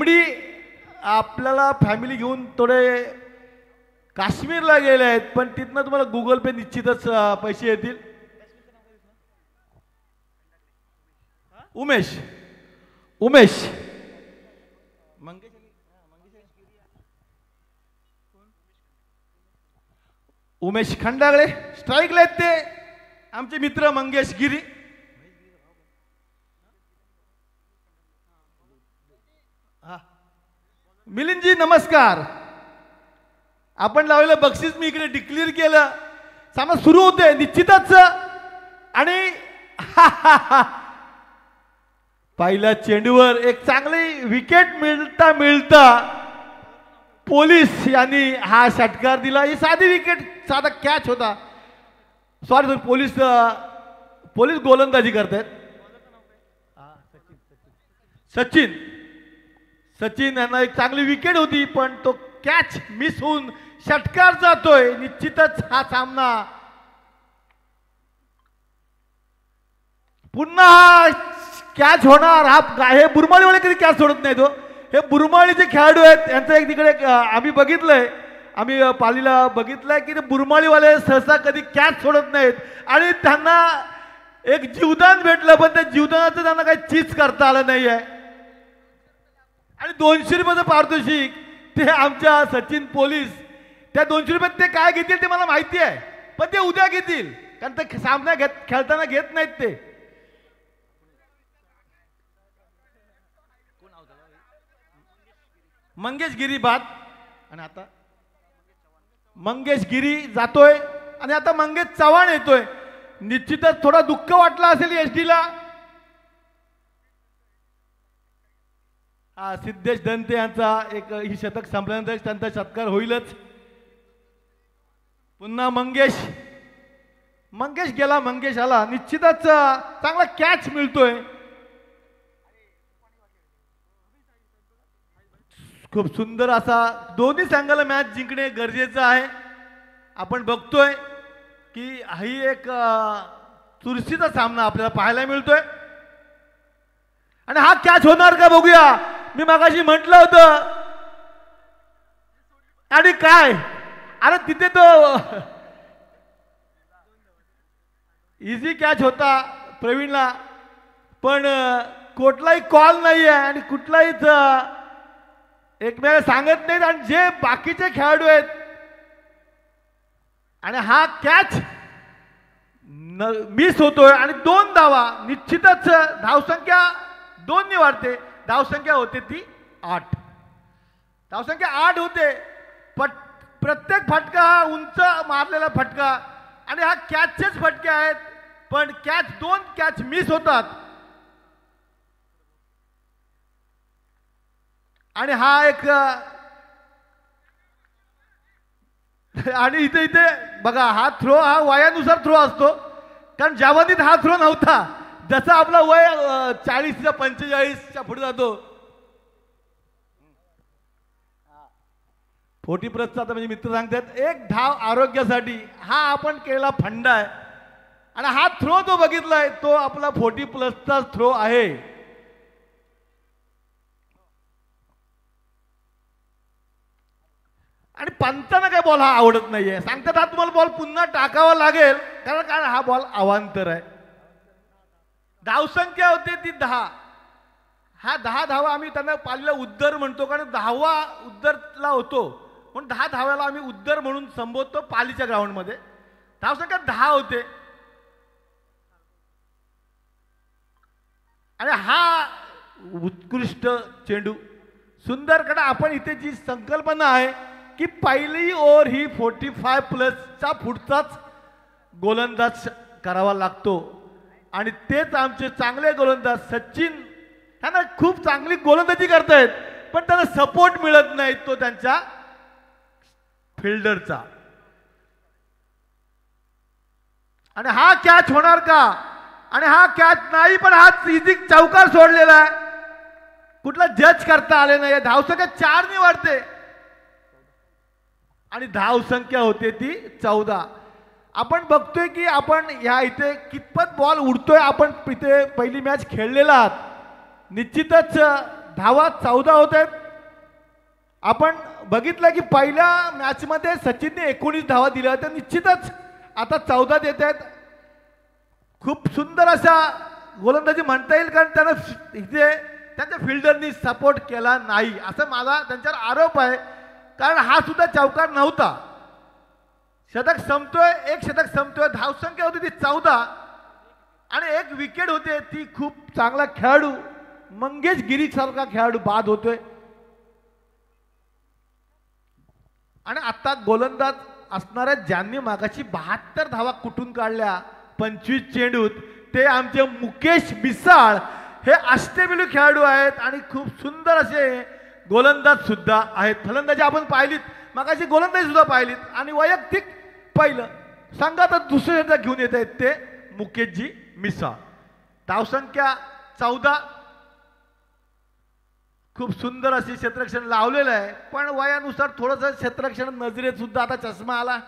मंगडी आपल्याला फॅमिली घेऊन थोडे काश्मीरला गेले आहेत, पण तिथनं तुम्हाला गुगल पे निश्चितच पैसे येतील. उमेश उमेश उमेश खंडागळे स्ट्राईकला आहेत ते आमचे मित्र मंगेश गिरी. मिलिंदजी नमस्कार. आपण लावलेलं बक्षीस मी इकडे डिक्लेअर केलं. सामना सुरू होते निश्चितच. आणि पहिल्या चेंडूवर एक चांगली विकेट मिळता मिळता पोलीस यांनी हा षटकार दिला. ही साधी विकेट, साधा कॅच होता. सॉरी पोलीस पोलीस गोलंदाजी करतायत. सचिन सचिन यांना एक चांगली विकेट होती, पण तो कॅच मिस होऊन षटकार जातोय. निश्चितच हा सामना पुन्हा हा कॅच होणार. हे बुरमाळीवाले कधी कॅच सोडत नाही. तो हे बुरमाळीचे खेळाडू आहेत. यांचं एक तिकडे आम्ही बघितलंय, आम्ही पालीला बघितलंय की ते बुरमाळीवाले सहसा कधी कॅच सोडत नाहीत. आणि त्यांना एक जीवदान भेटलं, पण त्या जीवदानाचं त्यांना काही चीज करता आलं नाही आहे. आणि 200 रुपयाचं पारितोषिक ते आमच्या सचिन पोलीस, त्या 200 रुपयात ते काय घेतील ते मला माहिती आहे, पण ते उद्या घेतील, कारण ते सामना खेळताना घेत नाहीत ते. मंगेश गिरी बाद. आणि आता मंगेश गिरी जातोय आणि आता मंगेश चव्हाण येतोय. निश्चितच थोडा दुःख वाटला असेल एसडी ला. सिद्धेश दंते यांचा एक ही शतक संपल्यानंतर त्यांचा सत्कार होईलच. पुन्हा मंगेश गेला, मंगेश आला. निश्चितच चांगला कॅच मिळतोय. खूप सुंदर असा दोन्ही संघाला मॅच जिंकणे गरजेचं आहे. आपण बघतोय की ही एक चुरशीचा सामना आपल्याला पाहायला मिळतोय. आणि हा कॅच होणार का बघूया. मी मागाशी म्हटलं होतं, आणि काय अरे तिथे तो इझी कॅच होता प्रवीणला, पण कुठलाही कॉल नाही आहे आणि कुठलाहीच एकमेकाला सांगत नाहीत. आणि जे बाकीचे खेळाडू आहेत, आणि हा कॅच मिस होतोय. आणि 2 धावा. निश्चितच धावसंख्या 2 वाढते. धावसंख्या होते ती 8. धावसंख्या 8 होते. प्रत्येक फटका हा उंच मारलेला फटका, आणि हा कॅचचेच फटके आहेत, पण 2 कॅच मिस होतात. आणि हा एक आणि इथे बघा, हा थ्रो हा वयानुसार थ्रो असतो, कारण जवानीत हा थ्रो नव्हता. जसा आपला वय 40 ते 45 पुढे जातो. 40+ आता म्हणजे मित्र सांगतात 1 धाव आरोग्यासाठी हा आपण केलेला फंडा आहे. आणि हा थ्रो तो बघितलाय, तो आपला 40+ थ्रो आहे. आणि पंचांना काय बॉल हा आवडत नाहीये. सांगतात हा तुम्हाला बॉल पुन्हा टाकावा लागेल, कारण हा बॉल अवांतर आहे. धावसंख्या होते ती 10. हा 10 धावा आम्ही त्यांना पालीला उद्दर म्हणतो, कारण 10वा उद्दरला होतो, म्हणून 10 धाव्याला आम्ही उद्दर म्हणून संबोधतो पालीच्या ग्राउंडमध्ये. धावसंख्या 10 होते. आणि हा उत्कृष्ट चेंडू सुंदर. कडा आपण इथे जी संकल्पना आहे की पहिली ओव्हर ही 45+ पुढचाच गोलंदाज करावा लागतो. आणि तेच आमचे चांगले गोलंदाज सचिन ह्यांना खूप चांगली गोलंदाजी करतायत, पण त्यांना सपोर्ट मिळत नाही तो त्यांच्या फिल्डरचा. आणि हा कॅच होणार का. आणि हा कॅच नाही, पण हा इझी चौकार सोडलेला आहे, कुठला जज करता आले नाही. धावसंख्या 4 ने वाढते आणि धावसंख्या होते ती 14. आपण बघतोय की आपण ह्या इथे कितपत बॉल उडतोय. आपण इथे पहिली मॅच खेळलेला आहात. निश्चितच धावा 14 होत आहेत. आपण बघितलं की पहिल्या मॅचमध्ये सचिनने 19 धावा दिल्या होत्या. निश्चितच आता 14 देत आहेत. खूप सुंदर अशा गोलंदाजी म्हणता येईल, कारण त्यानं इथे त्यांच्या फिल्डरनी सपोर्ट केला नाही असं माझा त्यांच्यावर आरोप आहे. कारण हा सुद्धा चौकार नव्हता. शतक संपतोय, एक शतक संपतोय. धावसंख्या होती ती 14 आणि एक विकेट होते. ती खूप चांगला खेळाडू मंगेश गिरी सारखा खेळाडू बाद होतोय. आणि आता गोलंदाज असणाऱ्या ज्यांनी मागाशी 72 धावा कुठून काढल्या 25 चेंडूत, ते आमचे मुकेश मिसाळ हे अष्टमिलू खेळाडू आहेत आणि खूप सुंदर असे गोलंदाज सुद्धा आहेत. फलंदाजी आपण पाहिलीत, मागाशी गोलंदाजी सुद्धा पाहिलीत आणि वैयक्तिक पहिलं संघात दुसरे घेऊन येत आहेत ते मुकेशजी मिसाळ. धावसंख्या 14. खूप सुंदर असे क्षेत्ररक्षण लावलेलं आहे, पण वयानुसार थोडंसं क्षेत्ररक्षण नजरेत सुद्धा आता चष्मा आला.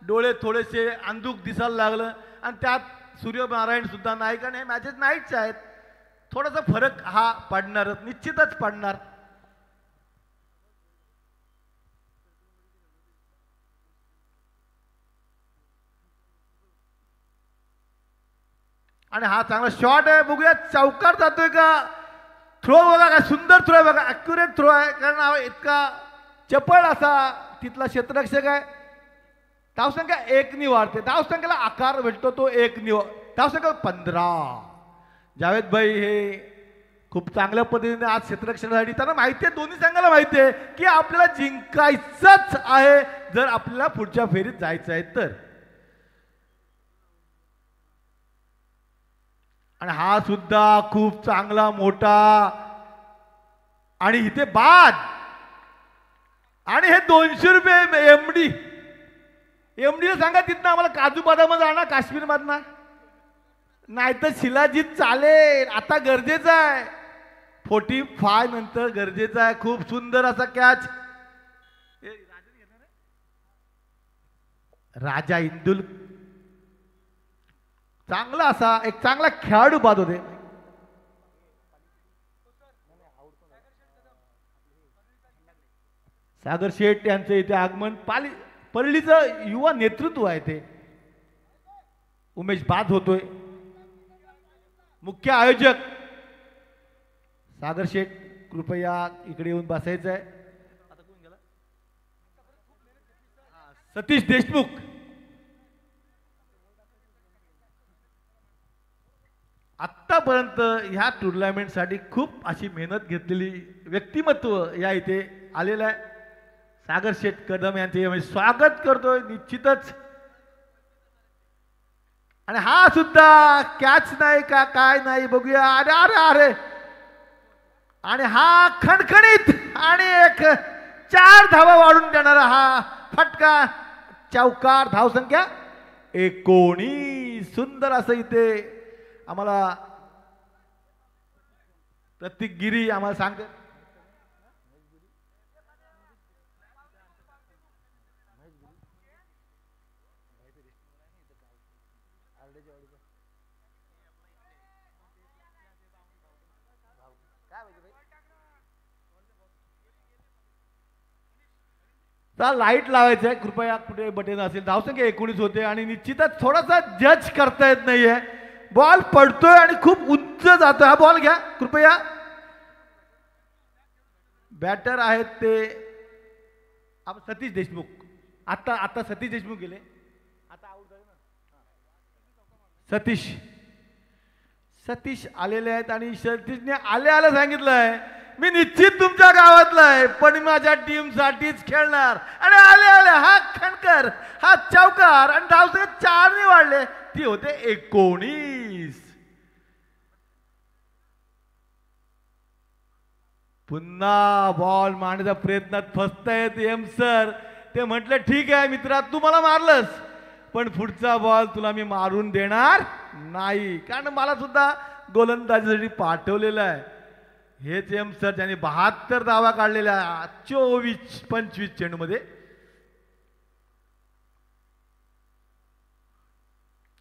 डोळे थोडेसे अंधुक दिसायला लागलं आणि त्यात सूर्यनारायण सुद्धा नाही, कारण हे मॅचेस नाईटचे आहेत. थोडासा फरक हा पडणारच, निश्चितच पडणार. आणि हा चांगला शॉट आहे. बघूया चौकार जातोय का. थ्रो बघा, काय सुंदर थ्रो आहे बघा, ॲक्युरेट थ्रो आहे, कारण इतका चपळ असा तिथला क्षेत्ररक्षक आहे. धावसंख्या 1 नी वाढते. धावसंख्येला आकार भेटतो तो 1 नी. धावसंख्या 15. जावेद भाई हे खूप चांगल्या पद्धतीने आज क्षेत्ररक्षणासाठी, त्यांना माहिती आहे, दोन्ही संघाला माहिती आहे की आपल्याला जिंकायचंच आहे जर आपल्याला पुढच्या फेरीत जायचं आहे तर. आणि हा सुद्धा खूप चांगला मोठा आणि इथे बाद. आणि हे 200 रुपये एमडीला सांगा तिथनं आम्हाला काजू बदाम जाणार काश्मीर मधनं, नाहीतर शिलाजीत चालेल. आता गरजेचं आहे 45 नंतर गरजेचं आहे. खूप सुंदर असा कॅच. राजा इंदुल चांगला असा एक चांगला खेळाडू बाद होते. सागर शेठ यांचं इथे आगमन. परळीचं युवा नेतृत्व आहे ते. उमेश बाद होतोय. मुख्य आयोजक सागर शेठ कृपया इकडे येऊन बसायचं आहे. आता कोण गेला. सतीश देशमुख. आत्तापर्यंत ह्या टुर्नामेंटसाठी खूप अशी मेहनत घेतलेली व्यक्तिमत्व या इथे आलेलं आहे. सागर शेठ कदम यांचे स्वागत करतोय निश्चितच. आणि हा सुद्धा कॅच नाही का काय नाही बघूया. अरे अरे अरे. आणि हा खणखणीत आणि एक 4 धावा वाढून देणारा हा फटका चौकार. धावसंख्या 19. सुंदर असं इथे आम्हाला प्रतीक गिरी आम्हाला सांगते. लाईट लावायचं आहे कृपया, कुठे बटन असेल. धावसंख्या 19 होते आणि निश्चितच थोडासा जज करता येत नाहीये. बॉल पडतोय आणि खूप उंच जातोय. हा बॉल घ्या कृपया. बॅटर आहेत ते सतीश देशमुख. आता सतीश देशमुख गेले. आता आउट झाले ना. सतीश आलेले आहेत आणि सतीशने आले सांगितलंय मी निश्चित तुमच्या गावातला आहे पण माझ्या टीम साठीच खेळणार. आणि आले हा खणकर, हा चौकार आणि धावसंख्या 4 ने वाढले. ती होते 19. पुन्हा बॉल मारण्याच्या प्रयत्नात फसतायत एम सर. ते म्हटलं ठीक आहे मित्रा तू मला मारलंस पण पुढचा बॉल तुला मी मारून देणार नाही, कारण मला सुद्धा गोलंदाजीसाठी पाठवलेलं आहे. हेच एम सर ज्यांनी 72 धावा काढलेल्या 24-25 चेंडूमध्ये.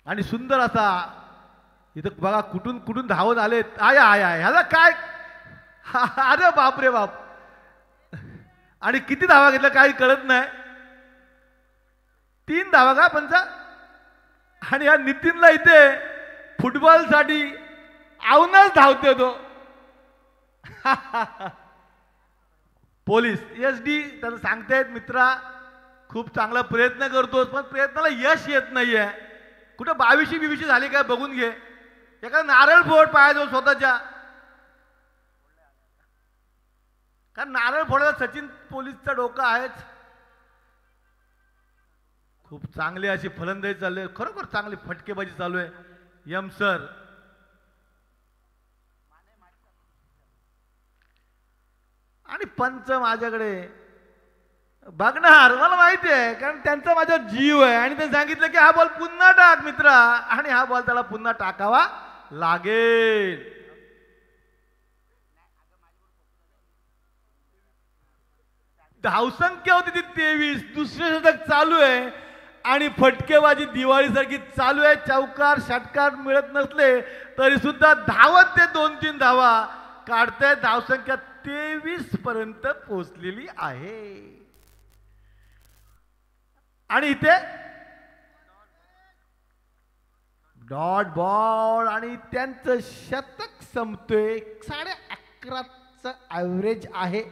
आणि सुंदर असा इथं बघा कुठून धावत आले. आय ह्याला काय अरे बाप रे बाप. आणि किती धावा घेतल्या काही कळत नाही. 3 धावा का पंचा. आणि या नितीनला इथे फुटबॉलसाठी आवनच धावते तो. पोलीस SD त्यांना सांगतायत मित्रा खूप चांगला प्रयत्न करतोस पण प्रयत्नाला यश येत नाहीये. कुठं 22-22 झाली काय बघून घे. एका नारळ फोड पाहायचो स्वतःच्या. कारण नारळ फोडायला सचिन पोलीसचा डोका आहेच. खूप चांगली अशी फलंदाजी चालू आहे. खरोखर चांगली फटकेबाजी चालू आहे. यम सर आणि पंच माझ्याकडे बघणार मला माहिती आहे कारण त्यांचा माझा जीव आहे. आणि ते सांगितलं की हा बॉल पुन्हा टाक मित्रा. आणि हा बॉल त्याला पुन्हा टाकावा लागेल. धावसंख्या होती ती 23. दुसरे शतक चालू आहे आणि फटकेबाजी दिवाळीसारखी चालू आहे. चौकार षटकार मिळत नसले तरी सुद्धा धावत ते 2-3 धावा काढते. धावसंख्या 23 पर्यंत पोहोचलेली आहे. आणि इथे डॉट बॉल आणि त्यांचं शतक संपतोय. 11.5चं ॲव्हरेज आहे.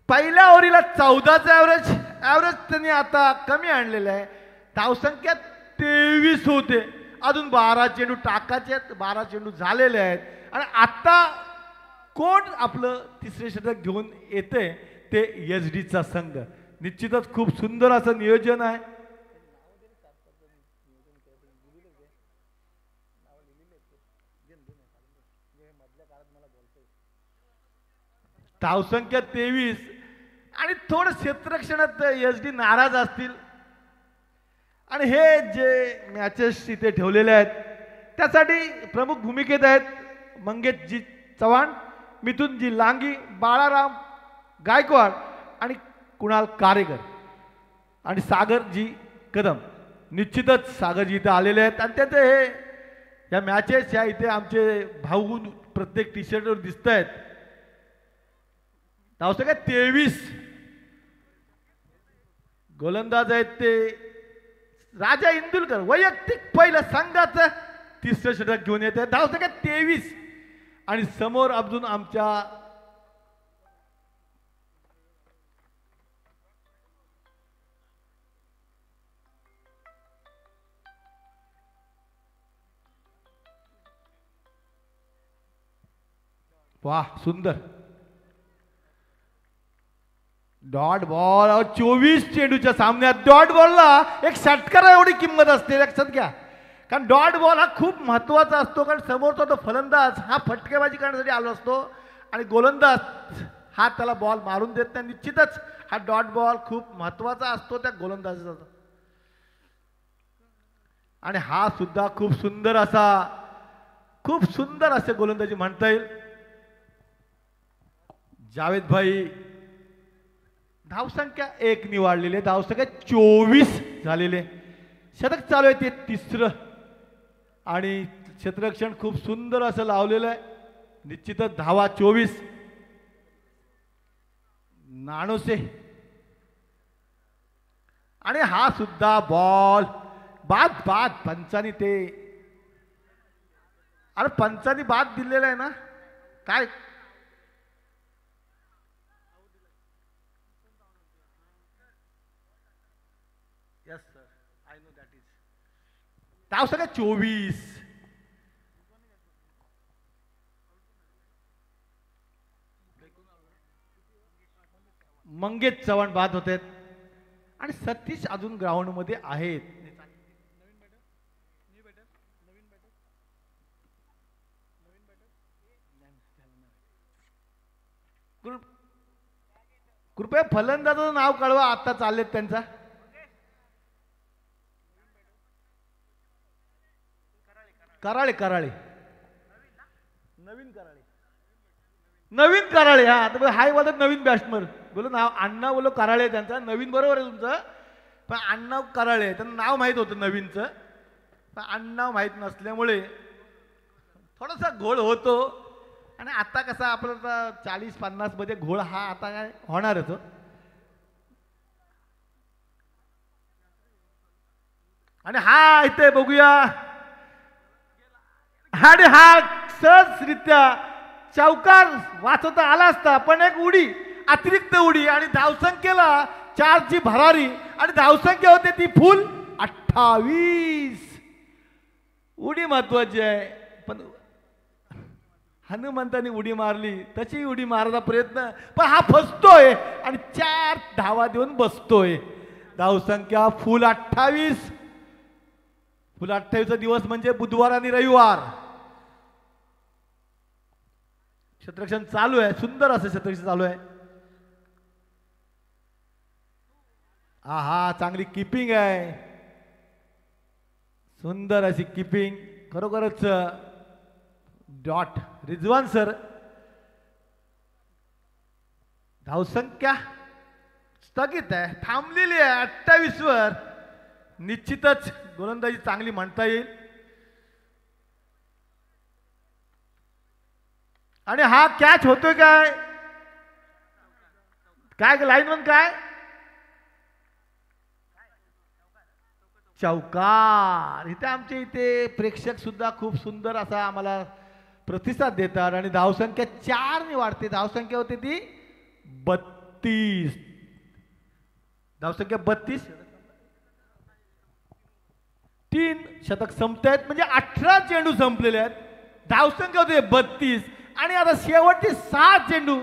पहिल्या ओव्हरीला 14चं ॲव्हरेज त्यांनी आता कमी आणलेलं आहे. धावसंख्या 23 होते. अजून 12 चेंडू टाकायचे आहेत. 12 चेंडू झालेले आहेत. आणि आता कोण आपलं तिसरे शतक घेऊन येते ते SD चा संघ. निश्चितच खूप सुंदर असं नियोजन आहे. धावसंख्या 23 आणि थोडं क्षेत्ररक्षणात SD नाराज असतील. आणि हे जे मॅचेस इथे ठेवलेले आहेत त्यासाठी प्रमुख भूमिकेत आहेत मंगेशजी चव्हाण, मिथुनजी लांगी, बाळाराम गायकवाड आणि कुणाल कारेकर आणि सागरजी कदम. निश्चितच सागरजी इथे आलेले आहेत आणि त्याचे हे या मॅचेस या इथे आमचे भाऊ प्रत्येक टी शर्टवर दिसत आहेत. धावसंख्या 23. गोलंदाज आहेत ते राजा इंदुलकर. वैयक्तिक पहिलं संघाचं तिसरं षटक घेऊन येत आहे. धावसंख्या 23 आणि समोर अजून आमच्या वाह सुंदर डॉट बॉल. 24 चेंडूच्या सामन्यात डॉट बॉलला एक षटकारा एवढी किंमत असते लक्षात घ्या. कारण डॉट बॉल हा खूप महत्त्वाचा असतो कारण समोरचा तो फलंदाज हा फटकेबाजी करण्यासाठी आलो असतो आणि गोलंदाज हा त्याला बॉल मारून देत नाही. निश्चितच हा डॉट बॉल खूप महत्त्वाचा असतो त्या गोलंदाजाचा. आणि हा सुद्धा खूप सुंदर असे गोलंदाजी म्हणता येईल. जावेद भाई धावसंख्या 1 निवडलेली आहे. धावसंख्या 24 झालेले. शतक चालू आहे ते तिसरं आणि क्षेत्ररक्षण खूप सुंदर असं लावलेलं आहे. निश्चितच धावा 24. नाणोसे आणि हा सुद्धा बॉल बाद पंचानी ते अरे पंचानी बाद दिलेला आहे ना काय. Yes sir I know that is. धावसंख्या 24. मंगेश चव्हाण बाद होते आणि सतीश अजून ग्राउंड मध्ये आहेत. कृपया फलंदाजाचं नाव कळवा. आता चाललेत त्यांचा कराळे नवीन कराळे. हा तर हाय बोलत नवीन बॅट्समन बोलो नाव अण्णा बोलो कराळे त्यांचा नवीन बरोबर आहे तुमचं. पण अण्णा कराळे त्यांना नाव माहीत होतं नवीनचं पण अण्णा माहीत नसल्यामुळे थोडासा घोळ होतो. आणि आता कसा आपला 40-50 मध्ये घोळ हा आता काय होणारच हो. आणि हा इथे बघूया आणि हा सहजरित्या चौकार वाचवता आला असता पण एक उडी अतिरिक्त उडी आणि धावसंख्येला 4ची भरारी आणि धावसंख्या होते ती फुल 28. उडी महत्वाची आहे पण हनुमंतानी उडी मारली तशी उडी मारायचा प्रयत्न पण हा फसतोय आणि 4 धावा देऊन बसतोय. धावसंख्या फुल 28. फुल 28 दिवस म्हणजे बुधवार आणि रविवार. क्षेत्ररक्षण चालू आहे सुंदर असं क्षेत्ररक्षण चालू आहे. हा चांगली कीपिंग आहे सुंदर अशी कीपिंग खरोखरच डॉट रिजवान सर. धावसंख्या स्थगित आहे थांबलेली आहे 28 वर. निश्चितच गोलंदाजी चांगली म्हणता येईल. आणि हा कॅच होतोय काय काय लाईन वन काय चौकार. इथे आमचे इथे प्रेक्षक सुद्धा खूप सुंदर असा आम्हाला प्रतिसाद देतात आणि धावसंख्या 4 ने वाढते. धावसंख्या होते ती 32. धावसंख्या 32. 3 शतक संपत आहेत म्हणजे 18 चेंडू संपलेले आहेत. धावसंख्या होते 32 आणि आता शेवटचे 6 चेंडू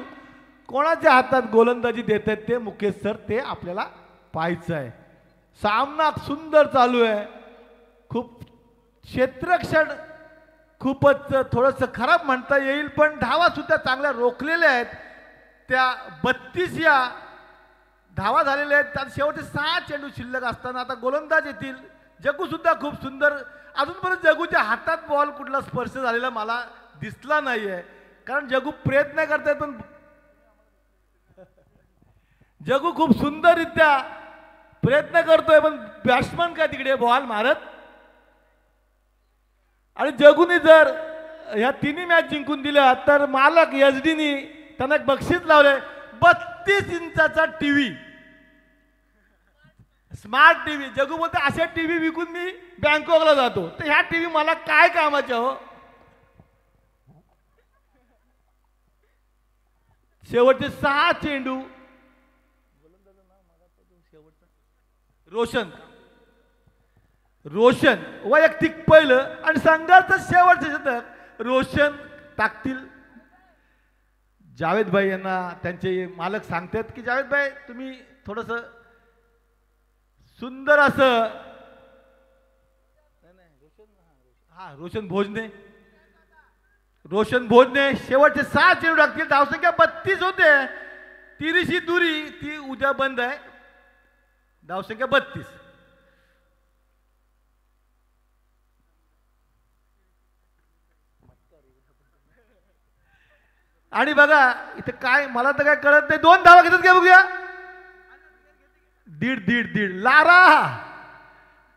कोणाच्या हातात गोलंदाजी देत आहेत ते मुकेश सर ते आपल्याला पाहायचं आहे. सामना सुंदर चालू आहे. खूप क्षेत्ररक्षण खूपच थोडंसं खराब म्हणता येईल पण धावा सुद्धा चांगल्या रोखलेल्या आहेत. त्या 32 या धावा झालेल्या आहेत. त्यात शेवटचे 6 चेंडू शिल्लक असताना आता गोलंदाज येतील. जगू सुद्धा खूप सुंदर अजूनपर्यंत जगूच्या हातात बॉल कुठला स्पर्श झालेला मला दिसला नाहीये कारण जगू प्रयत्न करतायत पण जगू खूप सुंदररित्या प्रयत्न करतोय पण बॅट्समन काय तिकडे बॉल मारत. आणि जगूने जर ह्या तिन्ही मॅच जिंकून दिल्या तर मालक एसडीनी त्यांना एक बक्षीस लावले 32 इंचाचा टीव्ही स्मार्ट टीव्ही. जगू बोलते अशा टीव्ही विकून मी बँकॉकला जातो तर ह्या टीव्ही मला काय कामाच्या हो. शेवटचे 6 चेंडू रोशन वैयक्तिक पहिलं आणि संघाचं शेवटचं शतक रोशन टाकतील. जावेद भाई यांना त्यांचे मालक सांगतात की जावेद भाई तुम्ही थोडस सुंदर असं रोशन भोजने शेवटचे 6 चेंडू टाकतील. धावसंख्या 32 होते. तिरीशी दुरी ती उद्या बंद आहे. धावसंख्या 32. आणि बघा इथे काय मला तर काय कळत नाही. 2 धावा घेतात काय बघूया. दीड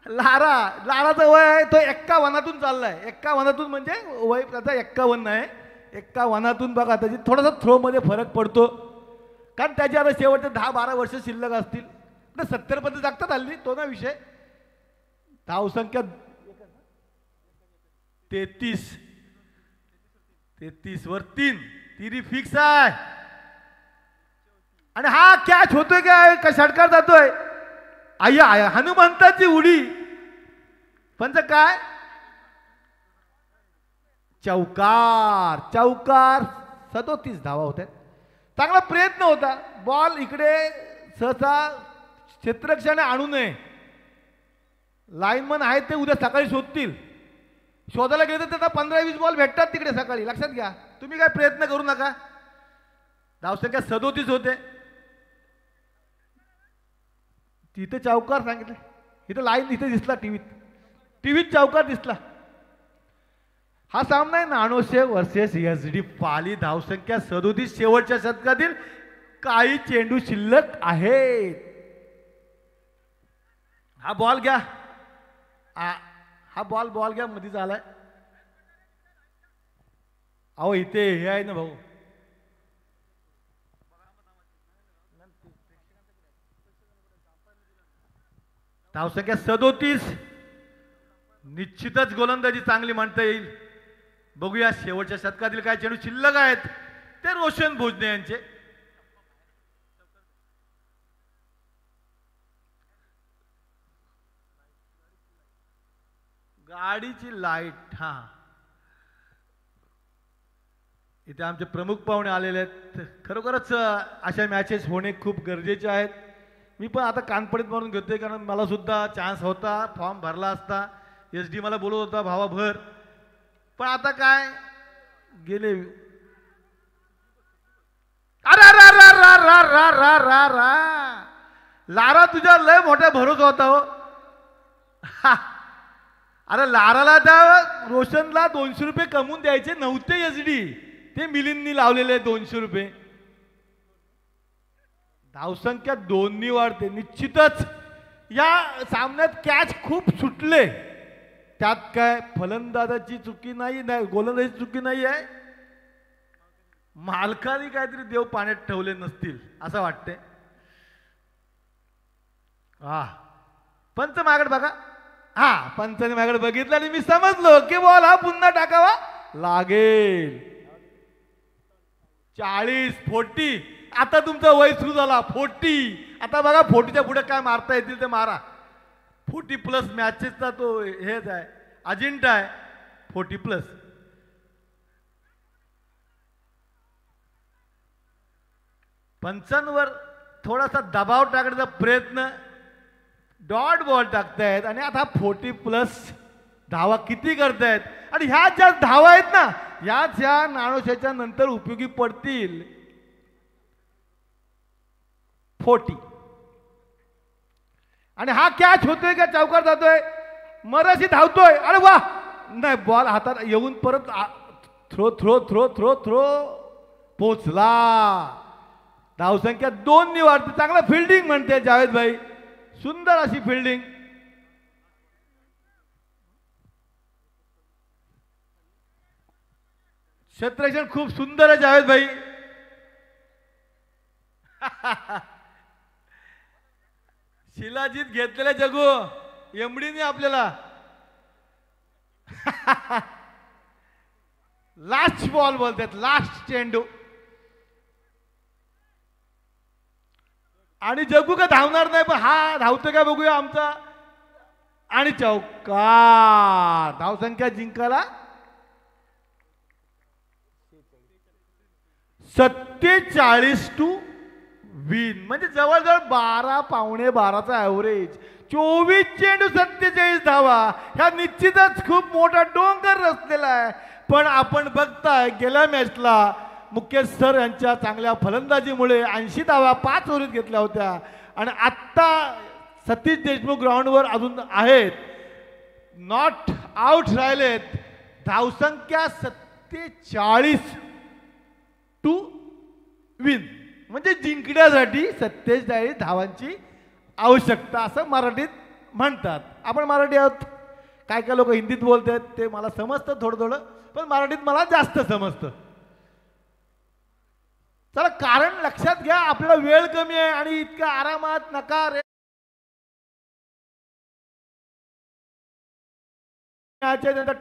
लाराचं वय आहे तो 51तून चाललाय. 51तून म्हणजे वय त्याचा 51 आहे. 51तून बघा त्याची थोडासा थ्रो मध्ये फरक पडतो कारण त्याची आता शेवटचे 10-12 वर्ष शिल्लक असतील. 70 पर्यंत जागतात हल्ली तो ना विषय. धावसंख्या 33 वर 3 तिरी फिक्स आहे. आणि हा कॅच होतोय काय का षटकार जातोय. आया हनुमंताची उडी पंच काय चौकार 37 धावा होत्या. चांगला प्रयत्न होता. बॉल इकडे सहसा क्षेत्ररक्षण आणू नये. लाईनमन आहेत ते उद्या सकाळी शोधतील. शोधायला गेले तर त्यांना 15-20 बॉल भेटतात तिकडे सकाळी लक्षात घ्या. तुम्ही काय प्रयत्न करू नका. धावसंख्या 37 होते. तिथे चौकार सांगितलं. इथं लाईन इथे दिसला टीव्हीत चौकार दिसला. हा सामना आहे नानोशे वर्सेस एसडी पाली. धावसंख्या 37 शेवटच्या शतकातील काही चेंडू शिल्लक आहेत. हा बॉल घ्या. हा बॉल घ्या मध्ये झालाय. अहो इथे हे आहे ना भाऊ, धावसंख्या 37, निश्चितच गोलंदाजी चांगली म्हणता येईल. बघूया शेवटच्या शतकातील काय चेंडू शिल्लक आहेत ते रोशन भोजने यांचे. गाडीची लाईट, हा इथे आमचे प्रमुख पाहुणे आलेले आहेत. खरोखरच अशा मॅचेस होणे खूप गरजेचे आहेत. मी पण आता कानपडीत म्हणून घेतोय, कारण मला सुद्धा चान्स होता, फॉर्म भरला असता, SD मला बोलत होता भावा भर, पण आता काय गेले. अरे अरे अरे अरे रा रा रा रा लारा, तुझ्या लय मोठ्या भरोसा होता हो. अरे लाराला त्या रोशनला 200 रुपये कमवून द्यायचे नव्हते SD, ते मिलिंदनी लावलेले 200 रुपये. धावसंख्या 2 वाढते. निश्चितच या सामन्यात कॅच खूप सुटले, त्यात काय फलंदाजाची चुकी नाही, गोलंदाजी चुकी नाही आहे, मालकाने काहीतरी देव पाण्यात ठेवले नसतील असं वाटते. हा पंच मागड बघा, हा पंचाने मागड बघितलं आणि मी समजलो की बॉल हा पुन्हा टाकावा लागेल. 40-40, आता तुमचं वय सुरू झाला 40. आता बघा 40च्या पुढे काय मारता येतील ते मारा. 40+ मॅचेसचा तो हेच आहे, अजिंठा आहे 40+. पंचांवर थोडासा दबाव टाकण्याचा प्रयत्न, डॉट बॉल टाकतायत आणि आता 40+ धावा किती करतायत, आणि ह्या ज्या धावा आहेत ना याच ह्या नाणोशाच्या नंतर उपयोगी पडतील. 40, आणि हा कॅच होतोय का चौकार जातोय, मरशी धावतोय, अरे वा, नाही बॉल हातात येऊन परत throw throw throw throw throw पोचला. धावसंख्या 2 वाढते. चांगला फिल्डिंग म्हणते जावेद भाई, सुंदर अशी फिल्डिंग. क्षेत्ररक्षण खूप सुंदर आहे जावेद भाई. शिलाजीत घेतलेल्या जगू एमडीने आपल्याला. लास्ट बॉल बोलतात, लास्ट चेंडू, आणि जगू का धावणार नाही, पण हा धावतो का बघूया आमचा, आणि चौकार. धावसंख्या जिंकायला 47-20, म्हणजे जवळजवळ 12 पावणे 12चा ॲव्हरेज. 24 चेंडू 47 धावा, ह्या निश्चितच खूप मोठा डोंगर रचलेला आहे. पण आपण बघताय गेल्या मॅचला मुकेश सर यांच्या चांगल्या फलंदाजीमुळे 80 धावा 5 ओव्हरीत घेतल्या होत्या, आणि आत्ता सतीश देशमुख ग्राउंडवर अजून आहेत, नॉट आउट राहिलेत. धावसंख्या 47-20, म्हणजे जिंकण्यासाठी 47 धावांची आवश्यकता असं मराठीत म्हणतात. आपण मराठी आहोत, काय काय लोक हिंदीत बोलतात ते मला समजतं थोडं थोडं, पण मराठीत मला जास्त समजतं. चला, कारण लक्षात घ्या, आपला वेळ कमी आहे आणि इतक्या आरामात नका रे.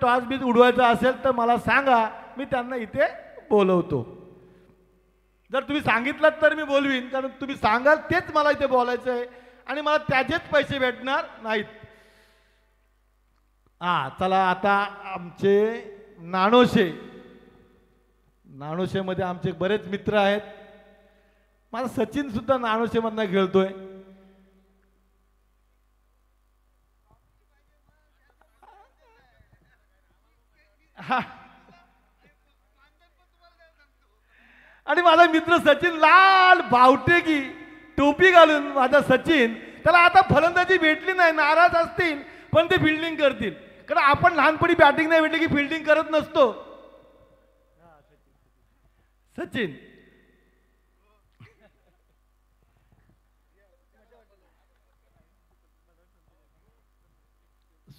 टॉस बीज उडवायचा असेल तर मला सांगा, मी त्यांना इथे बोलवतो. जर तुम्ही सांगितलं तर मी बोलवीन, कारण तुम्ही सांगाल तेच मला इथे बोलायचं आहे आणि मला त्याचेच पैसे भेटणार नाहीत. हा चला, आता आमचे नाणोशेमध्ये आमचे बरेच मित्र आहेत. माझा सचिन सुद्धा नाणोशेमधनं खेळतोय. हा, आणि माझा मित्र सचिन, लाल बावटे की टोपी घालून माझा सचिन, त्याला आता फलंदाजी भेटली नाही, नाराज असतील, पण ते फिल्डिंग करतील. कारण आपण लहानपणी बॅटिंग नाही भेटली की फिल्डिंग करत नसतो. सचिन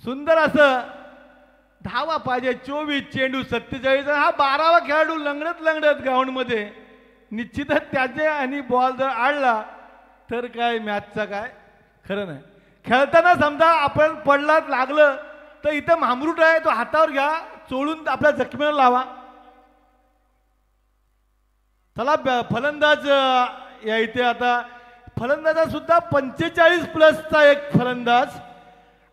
सुंदर असं धावा पाहिजे. 24 चेंडू 47. हा 12वा खेळाडू लंगडत लंगडत ग्राउंडमध्ये. निश्चितच त्याचे आणि बॉल जर आडला तर काय मॅचचा काय खरं नाही. खेळताना समजा आपण पडला लागलं तर इथं मामरूट आहे, तो हातावर घ्या, चोळून आपल्या जखमेवर लावा. चला फलंदाज या इथे आता फलंदाजा सुद्धा 45+ एक फलंदाज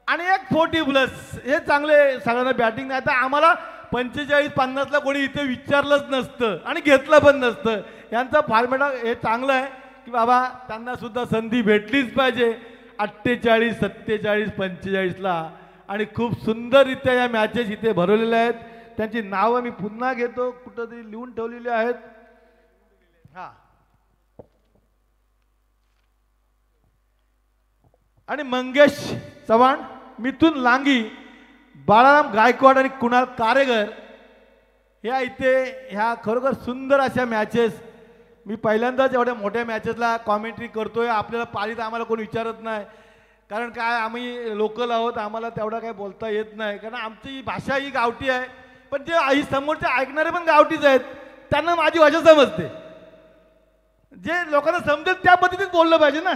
आणि एक 40+. हे चांगले सगळ्यांना बॅटिंग नाही. आता आम्हाला 45-50ला कोणी इथे विचारलंच नसतं आणि घेतलं पण नसतं. यांचा फॉर्मॅट हे चांगलं आहे की बाबा त्यांना सुद्धा संधी भेटलीच पाहिजे. 48, 47, 45ला आणि खूप सुंदररित्या या मॅचेस इथे भरवलेल्या आहेत. त्यांची नावं मी पुन्हा घेतो, कुठंतरी लिहून ठेवलेली आहेत. हा आणि मंगेश चव्हाण, मिथुन लांगी, बाळाराम गायकवाड आणि कुणाल कारेगर ह्या इथे ह्या खरोखर सुंदर अशा मॅचेस. मी पहिल्यांदाच एवढ्या मोठ्या मॅचेसला कॉमेंट्री करतोय. आपल्याला पाळीत आम्हाला कोणी विचारत नाही, कारण काय आम्ही लोकल आहोत, आम्हाला तेवढा काय बोलता येत नाही, कारण आमची भाषा ही गावठी आहे. पण जे आई समोरचे ऐकणारे पण गावठीच आहेत, त्यांना माझी भाषा समजते. जे लोकांना समजेल त्या पद्धतीत बोललं पाहिजे ना.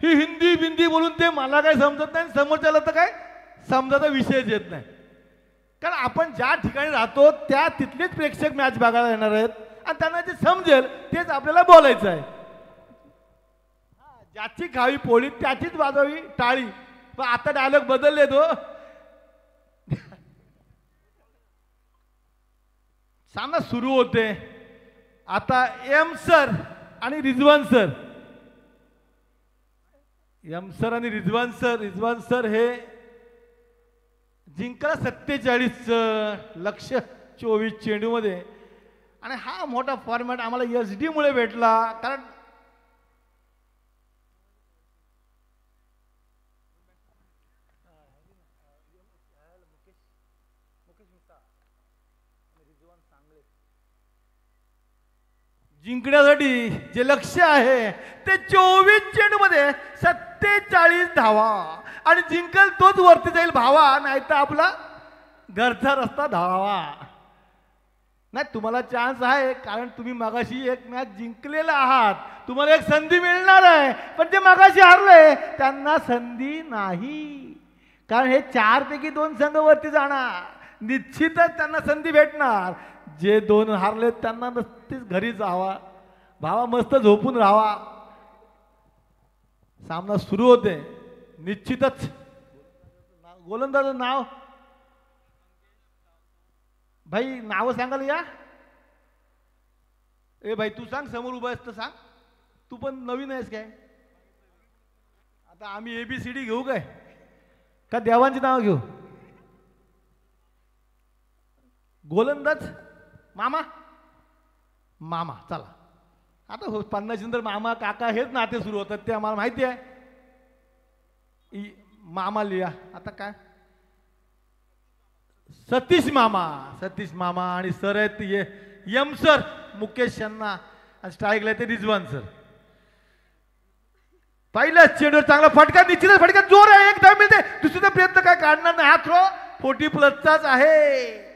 ही हिंदी बिंदी बोलून ते मला काय समजत नाही, समोरच्याला तर काय समजायचा विषयच येत नाही. कारण आपण ज्या ठिकाणी राहतो त्या तिथलेच प्रेक्षक मॅच बघायला येणार आहेत आणि त्यांना जे समजेल तेच आपल्याला बोलायचं आहे. ज्याची खावी पोळी त्याचीच वाजवावी टाळी. पण आता डायलॉग बदलले तो. सामना सुरू होते आता. एम सर आणि रिजवान सर. एम सर आणि रिजवान सर. रिजवान सर हे जिंकला 47 लक्ष्य 24 चेंडूमध्ये. आणि हा मोठा फॉर्मॅट आम्हाला SD मुळे भेटला, कारण जिंकण्यासाठी जे लक्ष्य आहे ते 24 चेंडूमध्ये 47 धावा आणि जिंकल तोच वरती जाईल भावा, नाही तर आपला घरचा रस्ता धावा. नाही, तुम्हाला चान्स आहे, कारण तुम्ही मगाशी एक मॅच जिंकलेला आहात, तुम्हाला एक संधी मिळणार आहे. पण जे मगाशी हारले त्यांना संधी नाही, कारण हे 4 पैकी 2 संघ वरती जाणार. निश्चितच त्यांना संधी भेटणार. जे 2 हारले त्यांना नसतीच घरी जावा, भावा मस्त झोपून राहावा. सामना सुरू होते. निश्चितच गोलंदाज नाव भाई, नाव सांगायला या. ए भाई तू सांग, समोर उभा आहेस तर सांग. तू पण नवीन आहेस काय? आता आम्ही ABCD घेऊ काय का देवांची नाव घेऊ? गोलंदाज मामा. मामा चला. आता हो 50 नंतर मामा काका हेच नाते सुरू होतात, ते आम्हाला माहिती आहे. मामा लिहा. आता काय सतीश मामा. सतीश मामा आणि सर आहेत यम सर, मुकेश यांना, आणि स्ट्राईकला ते रिजवान सर. पहिल्याच चेंडूवर चांगला फटका, निश्चितच फटका जोर आहे, एक धाव मिळते. दुसरीचा प्रयत्न काय काढणार नाही. हा थ्रो 40+चाच आहे.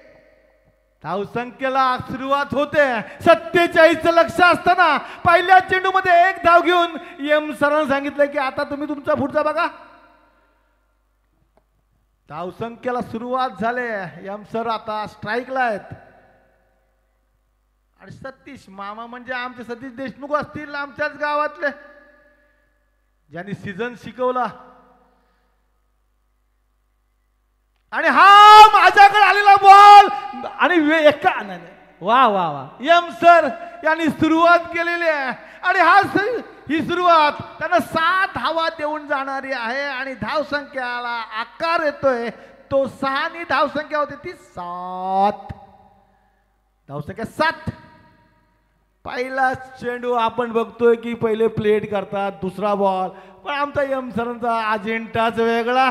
धावसंख्येला सुरुवात होते. 47चं लक्ष असताना पहिल्या चेंडूमध्ये एक धाव घेऊन यम सरांनी सांगितलं की आता तुम्ही तुमचा पुढचा बघा. धावसंख्येला सुरुवात झाले. यम सर आता स्ट्राईकला आहेत. आणि सतीश मामा म्हणजे आमचे सतीश देशमुख असतील, आमच्याच गावातले, ज्यांनी सीझन शिकवला. आणि हा माझ्याकडे आलेला बॉल आणि एका वा वा वा यम सर यांनी सुरुवात केलेली आहे. आणि ही सुरुवात त्यांना 7 धावा देऊन जाणारी आहे. आणि धावसंख्याला आकार येतोय तो 6 नी धावसंख्या होती ती 7. धावसंख्या 7. पहिला चेंडू आपण बघतोय की पहिले प्लेट करतात, दुसरा बॉल. पण आमचा यम सरांचा अजेंडाच वेगळा.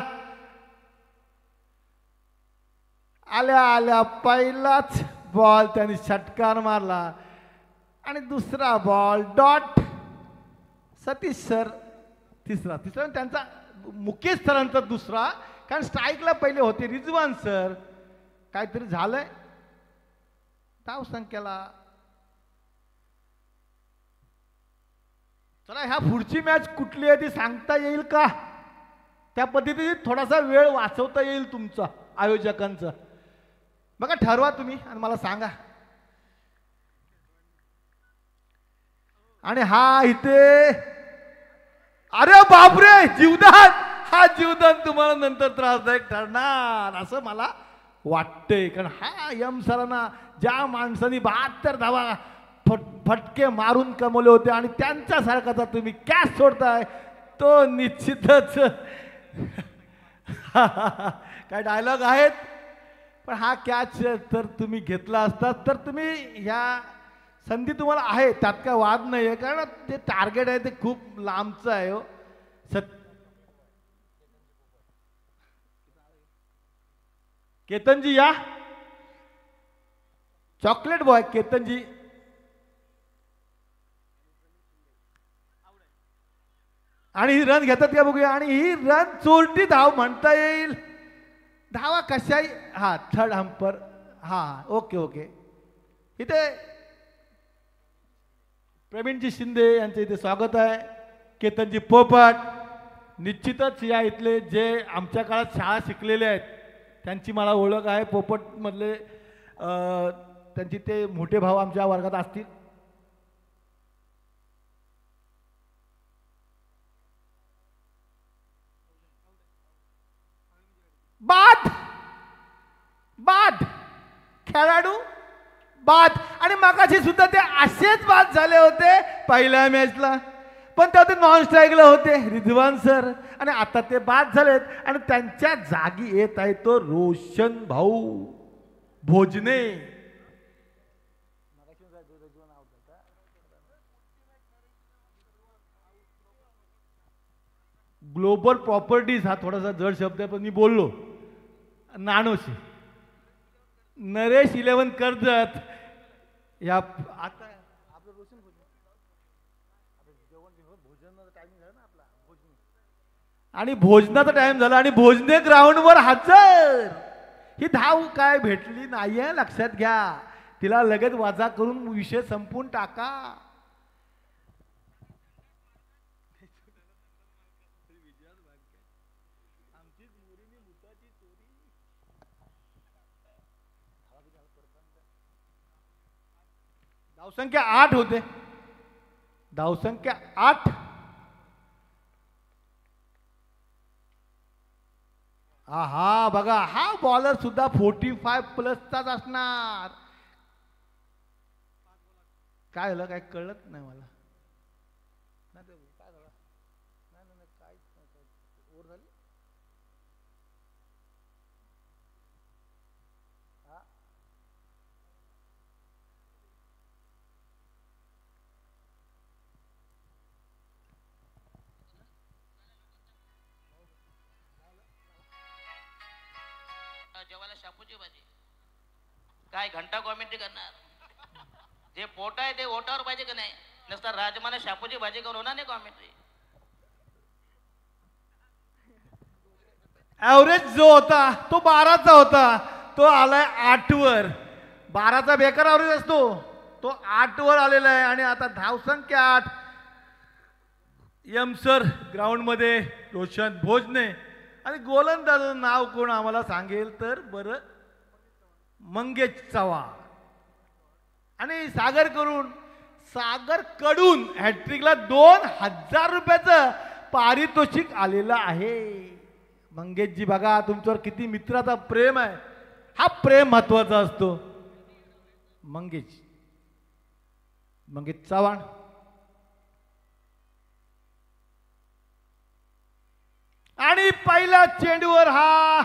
आल्या आल्या पहिलाच बॉल त्यांनी षटकार मारला आणि दुसरा बॉल डॉट. सतीश सर तिसरा त्यांचा, मुकेश सरांचा दुसरा, कारण स्ट्राईकला पहिले होते रिजवान सर, काहीतरी झालंय धाव संख्याला. चला ह्या पुढची मॅच कुठली आहे ती सांगता येईल का? त्या पद्धतीने थोडासा वेळ वाचवता येईल तुमचा आयोजकांचा. बघा ठरवा तुम्ही आणि मला सांगा. आणि हा इथे अरे बापरे जीवदान, हा जीवदान तुम्हाला नंतर त्रासदायक ठरणार असं मला वाटतंय. कारण हा यम सरांना ज्या माणसाने 72 धावा फटके मारून कमवले होते आणि त्यांच्यासारखाचा तुम्ही कॅच सोडताय तो निश्चितच काय डायलॉग आहेत. पण हा कॅच तर तुम्ही घेतला असता तर तुम्ही ह्या संधी तुम्हाला आहे त्यात काय वाद नाही आहे. कारण ते टार्गेट आहे ते खूप लांबचं आहे हो. केतनजी या, चॉकलेट बॉय केतनजी. आणि ही रन घेतात का बघूया. आणि ही रन चोरटी धाव म्हणता येईल. धावा कशाही हा थर्ड हंपर हा ओके ओके. इथे प्रवीणजी शिंदे यांचं इथे स्वागत आहे. केतनजी पोपट निश्चितच या इथले जे आमच्या काळात शाळा शिकलेले आहेत त्यांची मला ओळख आहे. पोपटमधले त्यांची ते मोठे भाऊ आमच्या वर्गात असतील. बाद बाद खेळाडू बाद. आणि मगाशी सुद्धा ते असेच बाद झाले होते पहिल्या मॅचला. पण तेव्हा ते नॉन स्ट्राईकला होते रिजवान सर. आणि आता ते बाद झालेत आणि त्यांच्या जागी येत आहे तो रोशन भाऊ भोजने. ग्लोबल प्रॉपर्टीज हा थोडासा जड शब्द आहे पण मी बोललो. नानोशी नरेश 11 कर्जत या आता आपलं रोशन आणि भोजनाचा टाइम झाला आणि भोजने ग्राउंडवर हजर. ही धाव काय भेटली नाहीये लक्षात घ्या. तिला लगेच वाजा करून विषय संपून टाका. धावसंख्या 8 होते. धावसंख्या 8. हा बघा हा बॉलर सुद्धा 45+ असणार. काय झालं काय कळत नाही मला. जेवायला शापूची भाजी काय घंटा कॉमेंट्री करणार. जे पोट आहे ते ओटावर पाहिजे का नाही. नसता राजमाने शापूची भाजी करून होणार नाही कॉमेंट्री. ॲव्हरेज जो होता तो 12चा होता तो आलाय 8 वर. 12चा बेकार ॲव्हरेज असतो तो 8 वर आलेला आहे. आणि आता धावसंख्या 8. यमसर ग्राउंडमध्ये रोशन भोजने. आणि गोलंदाजाचं नाव कोण आम्हाला सांगेल तर बरं मंगेश चव्हाण. आणि सागर कडून हॅट्रिकला 2000 रुपयाचं पारितोषिक आलेलं आहे. मंगेशजी बघा तुमच्यावर किती मित्राचा प्रेम आहे. हा प्रेम महत्वाचा असतो. मंगेश चव्हाण. आणि पहिल्या चेंडूवर हा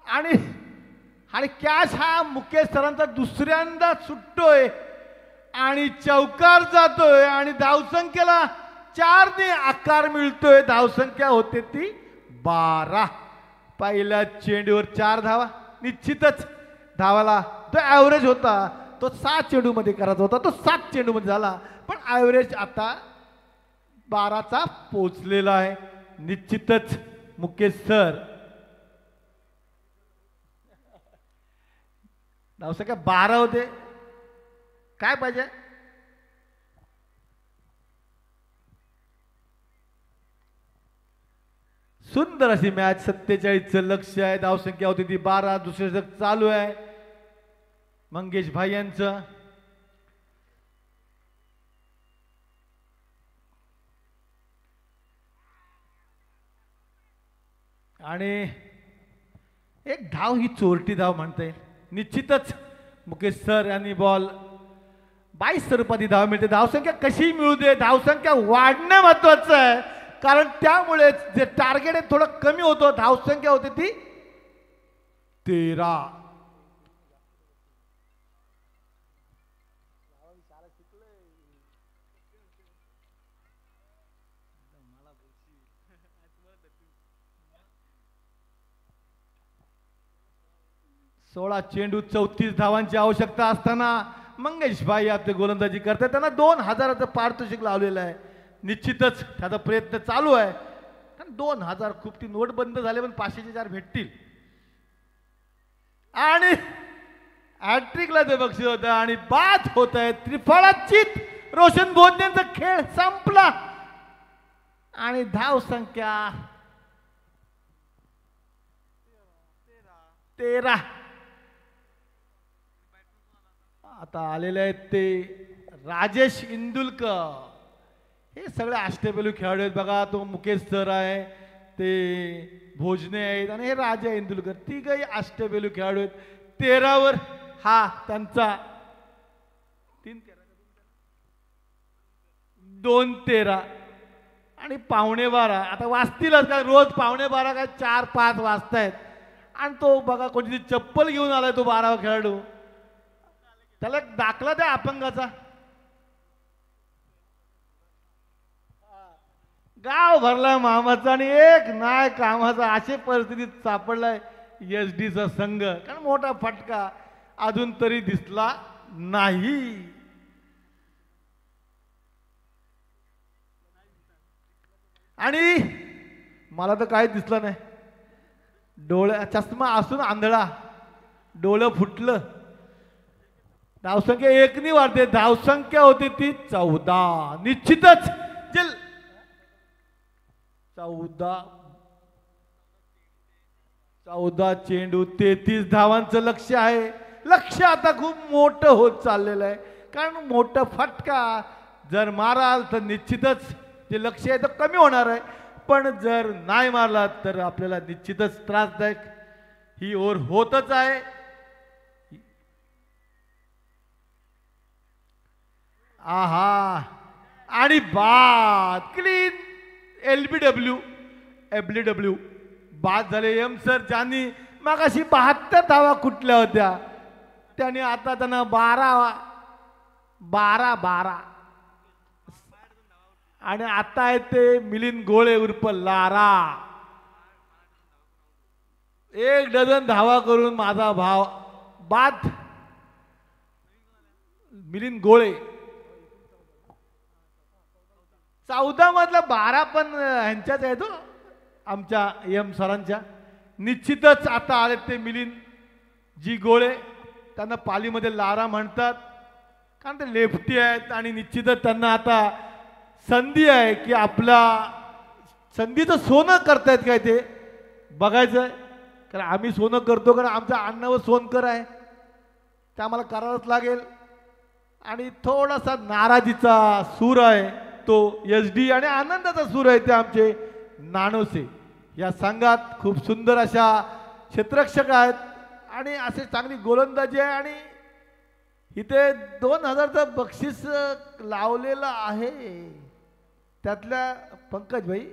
आणि कॅच हा मुकेश सरांचा दुसऱ्यांदा सुटतोय आणि चौकार जातोय. आणि धावसंख्येला 4 ने आकार मिळतोय. धावसंख्या होते ती 12. पहिल्या चेंडूवर 4 धावा. निश्चितच धावाला तो ॲव्हरेज होता तो 7 चेंडूमध्ये करायचा होता तो 7 चेंडूमध्ये झाला. पण ॲव्हरेज आता 12चा पोचलेला आहे. निश्चितच मुकेश सर धावसंख्या 12 होते. काय पाहिजे? सुंदर अशी मॅच. 47चं लक्ष आहे. धावसंख्या होती ती 12. दुसरे षटक चालू आहे मंगेश भाई यांचं. आणि एक धाव ही चोरटी धाव म्हणता येईल. निश्चितच मुकेश सर यांनी बॉल 22 स्वरूपाची धाव मिळते. धावसंख्या कशी मिळू दे, धावसंख्या वाढणं महत्वाचं आहे. कारण त्यामुळे जे टार्गेट आहे थोडं कमी होतं. धावसंख्या होती ती 13. सोळा चेंडू 34 धावांची आवश्यकता असताना मंगेश भाई आपले गोलंदाजी करतात. त्यांना 2000चं पारितोषिक लावलेलं आहे. निश्चितच त्याचा प्रयत्न चालू आहे. कारण 2000 खूप, ती नोट बंद झाले पण 500चे 4 भेटतील. आणि हॅट्रिकला ते बक्षीस होतं आणि बाद होत आहे. त्रिफळाचीत रोशन भोजनेंचा खेळ संपला आणि धाव संख्या 13. आता आलेले आहेत ते राजेश इंदुलकर. हे सगळे अष्टपैलू खेळाडू आहेत बघा. तो मुकेश सर आहे, ते भोजने आहेत आणि हे राजा इंदुलकर. तिघही अष्टपैलू खेळाडू आहेत. 13वर हा त्यांचा 2-13 आणि 12:15. आता वाजतीलच का, रोज 12:15 काय 4-5 वाजतायत. आणि तो बघा कोणती चप्पल घेऊन आलाय तो 12वा खेळाडू. त्याला एक दाखला द्या अपंगाचा. गाव भरलाय मामाचा आणि एक नाही कामाचा. अशी परिस्थितीत सापडलाय SD चा संघ. कारण मोठा फटका अजून तरी दिसला नाही. आणि मला तर काय दिसलं नाही. डोळ्या चष्मा असून आंधळा, डोळं फुटलं. धावसंख्या 1 वाढते. धावसंख्या होती ती 14. निश्चितच जे 14 चेंडू 33 धावांचं लक्ष आहे. लक्ष आता खूप मोठं होत चाललेलं आहे. कारण मोठा फटका जर माराल तर निश्चितच जे लक्ष आहे तर कमी होणार आहे. पण जर नाही मारला तर आपल्याला निश्चितच त्रासदायक ही ओव्हर होतच आहे. आहा आणि बाद. क्लीन LBW बाद झाले. एम सर ज्यांनी मगाशी 72 धावा कुठल्या होत्या त्याने आता त्यांना 12 आणि आता आहे ते मिलिंद गोळे उर्फ लारा. 1 डझन धावा करून माझा भाव बाद. मिलिंद गोळे 14 मधला 12 पण ह्यांच्याच आहे तो आमच्या एम सरांच्या. निश्चितच आता आले ते मिलिंद जी गोळे. त्यांना पालीमध्ये लारा म्हणतात कारण ते लेफ्टी आहेत. आणि निश्चितच त्यांना आता संधी आहे की आपल्या संधीचं सोनं करतायत काय ते बघायचं. कारण आम्ही सोनं करतो कारण आमच्या अण्णावर सोनकर आहे, ते आम्हाला करावंच लागेल. आणि थोडासा नाराजीचा सूर आहे तो SD आणि आनंदाचा सूर आहे ते आमचे नानोसे. या संघात खूप सुंदर अशा क्षेत्ररक्षक आहेत आणि असे चांगली गोलंदाजी आहे. आणि इथे 2000चं बक्षीस लावलेलं आहे. त्यातल्या पंकज भाई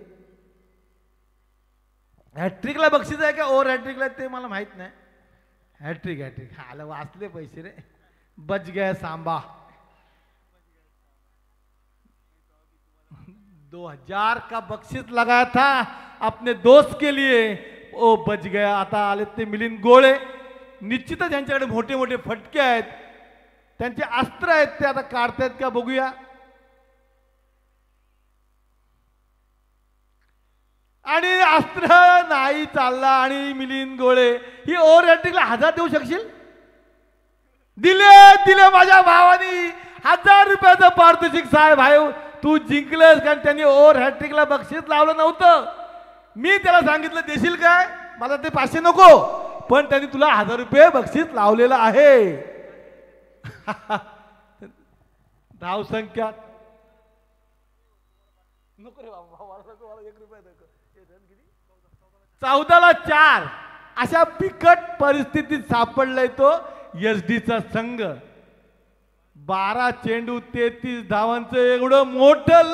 हॅट्रिकला बक्षीस आहे का ओव्हर हॅट्रिकला ते मला माहित नाही. हॅट्रिक आलं वाचले पैसे रे. बच गया सांबा. 2000 का बक्षीस लगाया था अपने दोस्त के लिए, ओ बच गया. आता आले ते मिलिंद गोळे. निश्चितच यांच्याकडे मोठे मोठे फटके आहेत, त्यांचे अस्त्र आहेत, ते आता काढतायत का बघूया. आणि अस्त्र नाही चालला. आणि मिलिंद गोळे ही ओव्हर हॅट्रिकला 1000 देऊ शकशील. दिले माझ्या भावानी 1000 रुपयाचं पारितोषिक. साहेब भाई तू जिंकलंस, कारण त्यांनी ओव्हर हॅट्रिकला बक्षीस लावलं नव्हतं. मी त्याला सांगितलं देशील काय, मला ते 500 नको, पण त्यांनी तुला 1000 रुपये बक्षीस लावलेलं आहे. धाव संख्या नको रे बाबा, 1 रुपया 14ला 4 अशा बिकट परिस्थितीत सापडलाय तो एसडीचा संघ. 12 चेंडू 33 धावांचं एवढं मोठं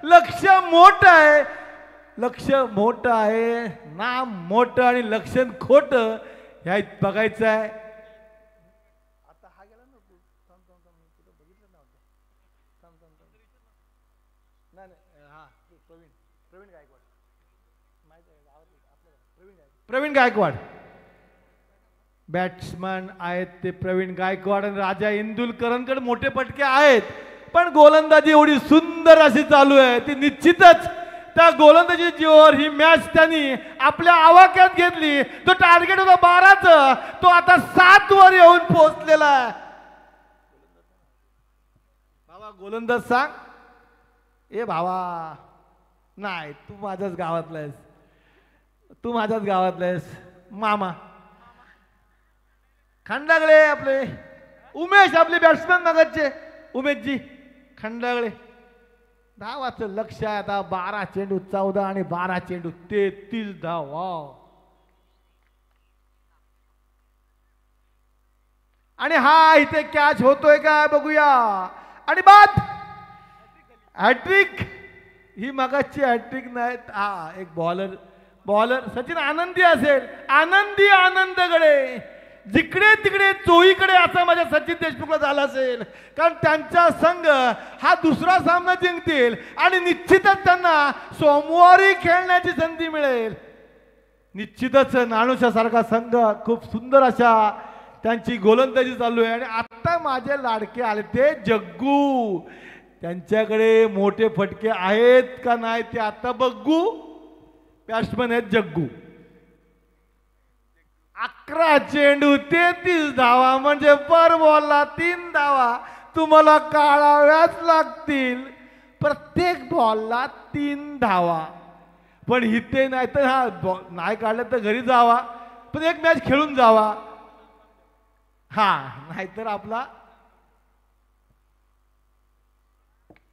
लक्ष मोठं आहे, लक्ष मोठं आहे, नाम मोठं आणि लक्षण खोटं ह्या बघायचं आहे. आता हा गेला ना, बघितलं ना, प्रवीण गायकवाड, प्रवीण गायकवाड बॅट्समन आहेत ते. प्रवीण गायकवाड आणि राजा इंदुलकरांकडे मोठे फटके आहेत, पण गोलंदाजी एवढी सुंदर अशी चालू आहे, ती निश्चितच त्या गोलंदाजी जीवावर ही मॅच त्यांनी आपल्या आवाक्यात घेतली. तो टार्गेट होता 12चं, तो आता 7 वर येऊन पोहोचलेला आहे. बाबा गोलंदाज सांग. ए भावा नाही, तू माझ्याच गावातला आहेस, तू माझ्याच गावातला आहेस. मामा खंडागळे आपले उमेश, आपले बॅट्समॅन नगरचे उमेशजी खंडागळे. धावाचं लक्ष आहे आता. 12 चेंडू 14 आणि 12 चेंडू 33 धाव. वाव. आणि हा इथे कॅच होतोय का बघूया. आणि बाद हॅट्रिक. ही मगाची हॅट्रिक नाही. हा एक बॉलर सचिन आनंदी असेल. आनंदगडे जिकडे तिकडे चोहीकडे असं माझ्या सचिन देशमुखला झाला असेल, कारण त्यांचा संघ हा दुसरा सामना जिंकतील आणि निश्चितच त्यांना सोमवारी खेळण्याची संधी मिळेल. निश्चितच नाणुशा सारखा संघ खूप सुंदर अशा त्यांची गोलंदाजी चालू आहे. आणि आता माझे लाडके आले ते जग्गू, त्यांच्याकडे मोठे फटके आहेत का नाही ते आता बघू. बॅट्समन आहेत जग्गू. 11 चेंडू 33 धावा म्हणजे पर बॉलला 3 धावा तुम्हाला काढाव्याच लागतील. प्रत्येक बॉलला 3 धावा. पण इथे नाही तर हा नाही काढलं तर घरी जावा, पण एक मॅच खेळून जावा. हा नाहीतर आपला.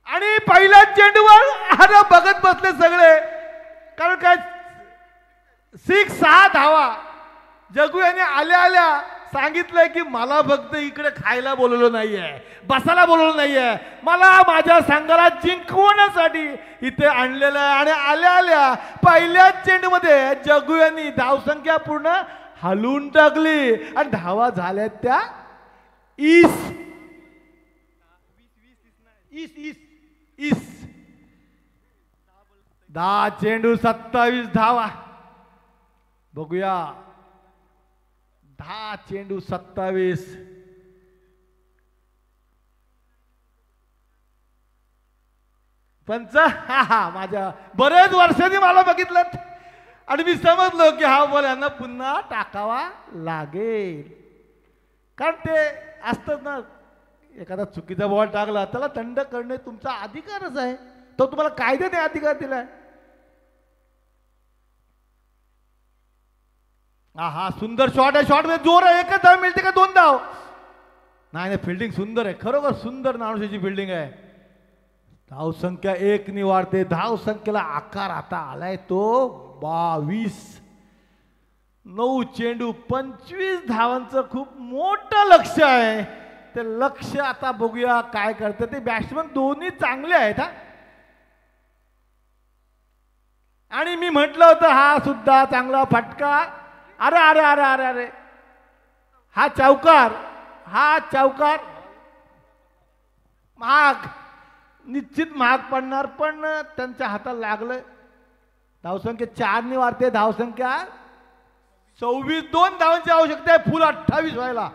आणि पहिल्या चेंडूवर अरे बघत बसले सगळे, कारण काय 6 धावा. जग्गू यांनी आल्या सांगितलंय की मला फक्त इकडे खायला बोलवलं नाहीये, बसायला बोलवलं नाहीये, मला माझ्या संघाला जिंकवण्यासाठी इथे आणलेलं आहे. आणि आल्या पहिल्या चेंडूमध्ये जग्गू यांनी धावसंख्या पूर्ण हलवून टाकली आणि धावा झाल्या त्या 10 चेंडू 27 धावा. बघूया 10 चेंडू 27. पंच माझ्या बरेच वर्षांनी मला बघितलं आणि मी समजलो की हा बॉल यांना पुन्हा टाकावा लागेल, कारण ते असतं ना, एखादा चुकीचा बॉल टाकला त्याला थंड करणे तुमचा अधिकारच आहे, तो तुम्हाला कायद्याने अधिकार दिलाय. हा सुंदर शॉट आहे. शॉट मध्ये जोर आहे. 1 धाव मिळते का 2 धाव? नाही, फिल्डिंग सुंदर आहे, खरोखर सुंदर नाणुशाची फिल्डिंग आहे. धाव संख्या 1 नि वाढते. धाव संख्येला आकार आता आलाय तो 22. 9 चेंडू 25 धावांचं खूप मोठं लक्ष आहे. ते लक्ष आता बघूया काय करते ते. बॅट्समन दोन्ही चांगले आहेत हा. आणि मी म्हटलं होतं हा सुद्धा चांगला फटका. अरे अरे अरे अरे अरे हा चौकार महाग, निश्चित महाग पडणार, पण त्यांच्या हाताला लागलं. धावसंख्या 4 ने वाढते. धावसंख्या 26. 2 धावांची आवश्यकता आहे फुल 28 व्हायला.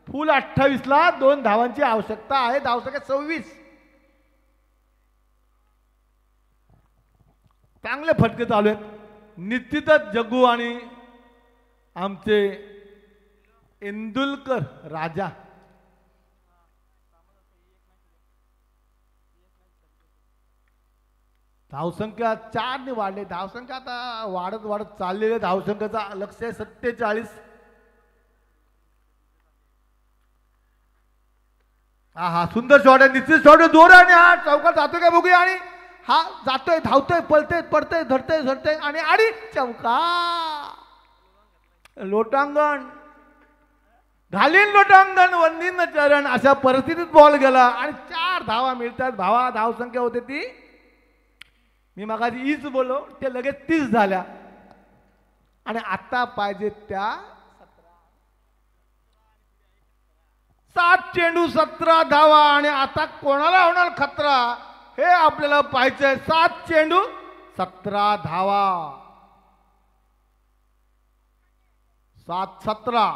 फुल 28 ला 2 धावांची आवश्यकता आहे. धावसंख्या 26. चांगले फटके चालू आहेत. निश्चितच जग्गू आणि आमचे इंदुलकर राजा. धावसंख्या 4 ने वाढले. धावसंख्या आता वाढत वाढत चाललेले. धावसंख्येचा लक्ष आहे 47. हा हा सुंदर शॉट आहे. निश्चित शॉट आहे. जोर आणि हा चौकार जातोय का बघूया. आणि हा जातोय, धावतोय, पळतोय, पडतोय, धरतोय, धरतोय आणि चौका. लोटांगण घालीन लोटांगण वंदीन चरण अशा परिस्थितीत बॉल गेला आणि 4 धावा मिळतात. भावा धावसंख्या होते ती, मी मगाशी ईच बोललो, ते लगेच 30 झाल्या. आणि आता पाहिजे त्या 7 चेंडू 17 धावा. आणि आता कोणाला होणार खतरा हे आपल्याला पाहायचंय. 7 चेंडू 17 धावा. 7-17.